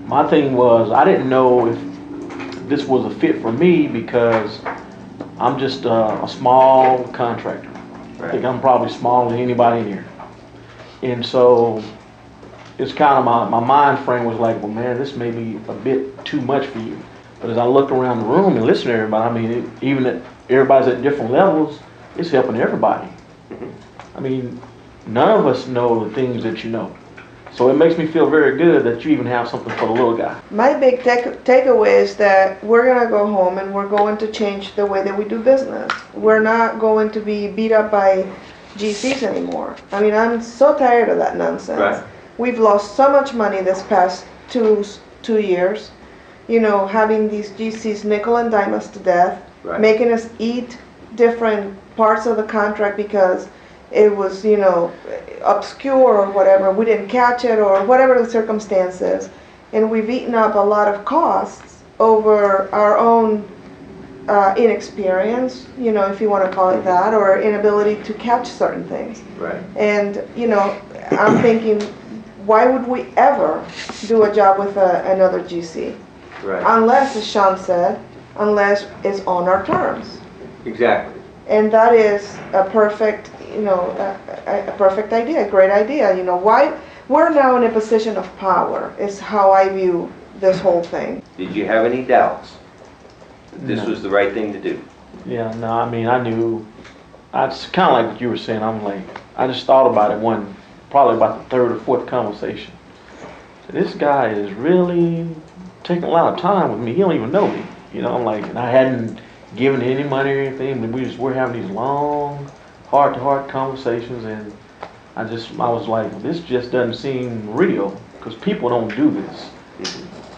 my thing was I didn't know if this was a fit for me because I'm just a small contractor. I think I'm probably smaller than anybody in here. And so it's kind of my mind frame was like, well, man, this may be a bit too much for you. But as I look around the room and listen to everybody, I mean, even that everybody's at different levels, it's helping everybody. I mean, none of us know the things that you know. So it makes me feel very good that you even have something for the little guy. My big takeaway is that we're going to go home and we're going to change the way that we do business. We're not going to be beat up by GCs anymore. I mean, I'm so tired of that nonsense. Right. We've lost so much money this past two years, you know, having these GCs nickel and dime us to death, Right. making us eat different parts of the contract because it was, you know, obscure or whatever, we didn't catch it or whatever the circumstances, and we've eaten up a lot of costs over our own inexperience, you know, if you want to call it that, or inability to catch certain things. Right. And, you know, I'm thinking, why would we ever do a job with another GC? Right. Unless, as Sean said, unless it's on our terms. Exactly. And that is a perfect, you know, a perfect idea, a great idea. You know, why we're now in a position of power is how I view this whole thing. Did you have any doubts that this No. was the right thing to do? Yeah, no, I mean, I knew, it's kind of like what you were saying. I'm like, I just thought about it probably about the third or fourth conversation. This guy is really taking a lot of time with me. He don't even know me. You know, I'm like, and I hadn't given any money or anything, but we're having these long, heart-to-heart conversations, and I was like, this just doesn't seem real, because people don't do this.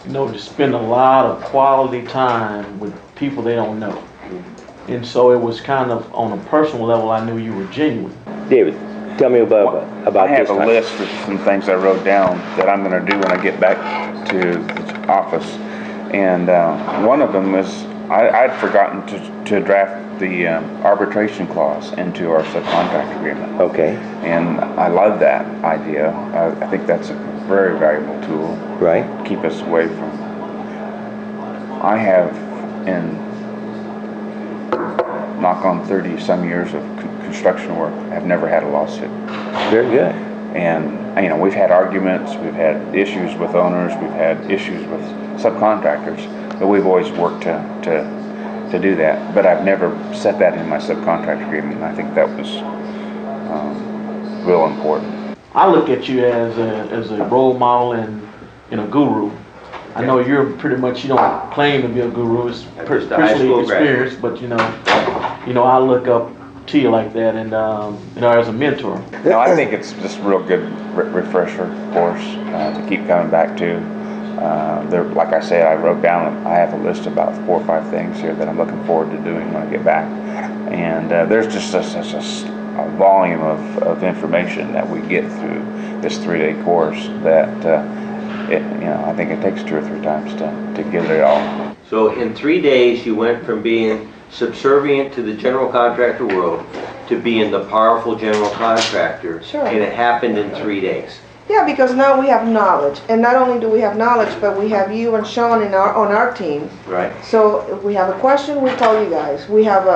You know, just spend a lot of quality time with people they don't know. And so it was kind of, on a personal level, I knew you were genuine. David, tell me about I have this a time. list of some things I wrote down that I'm going to do when I get back to the office. And one of them is, I'd forgotten to draft the arbitration clause into our subcontract agreement. Okay, And I love that idea. I think that's a very valuable tool. right. Keep us away from. I have, in knock on 30 some years of construction work, I've never had a lawsuit. Very good. And, you know, we've had arguments, we've had issues with owners, we've had issues with subcontractors, but we've always worked to do that. But I've never set that in my subcontract agreement, and I think that was real important. I look at you as a role model and a guru. I know you're pretty much, you don't claim to be a guru, it's I'm just a high personally school graduate. experienced, but I look up to you like that, and as a mentor. No, I think it's just a real good refresher course to keep coming back to. Like I said, I wrote down, I have a list of about 4 or 5 things here that I'm looking forward to doing when I get back. And there's just such a volume of information that we get through this 3-day course that I think it takes 2 or 3 times to get it all. So in 3 days, you went from being subservient to the general contractor world to being the powerful general contractor. Sure. And it happened in 3 days. Yeah, because now we have knowledge, and not only do we have knowledge, but we have you and Sean on our team. Right. So if we have a question, we tell you guys. We have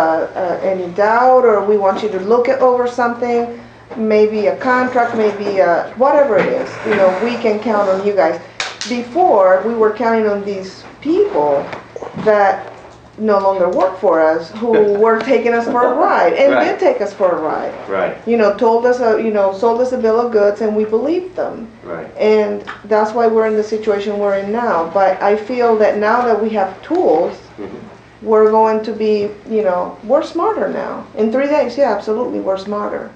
any doubt, or we want you to look over something, maybe a contract, maybe whatever it is. You know, we can count on you guys. Before, we were counting on these people that no longer work for us, who were taking us for a ride, and Right. did take us for a ride. Right. You know, told us, sold us a bill of goods, and we believed them. Right. And that's why we're in the situation we're in now. But I feel that now that we have tools, we're going to be, we're smarter now. In 3 days, yeah, absolutely, we're smarter.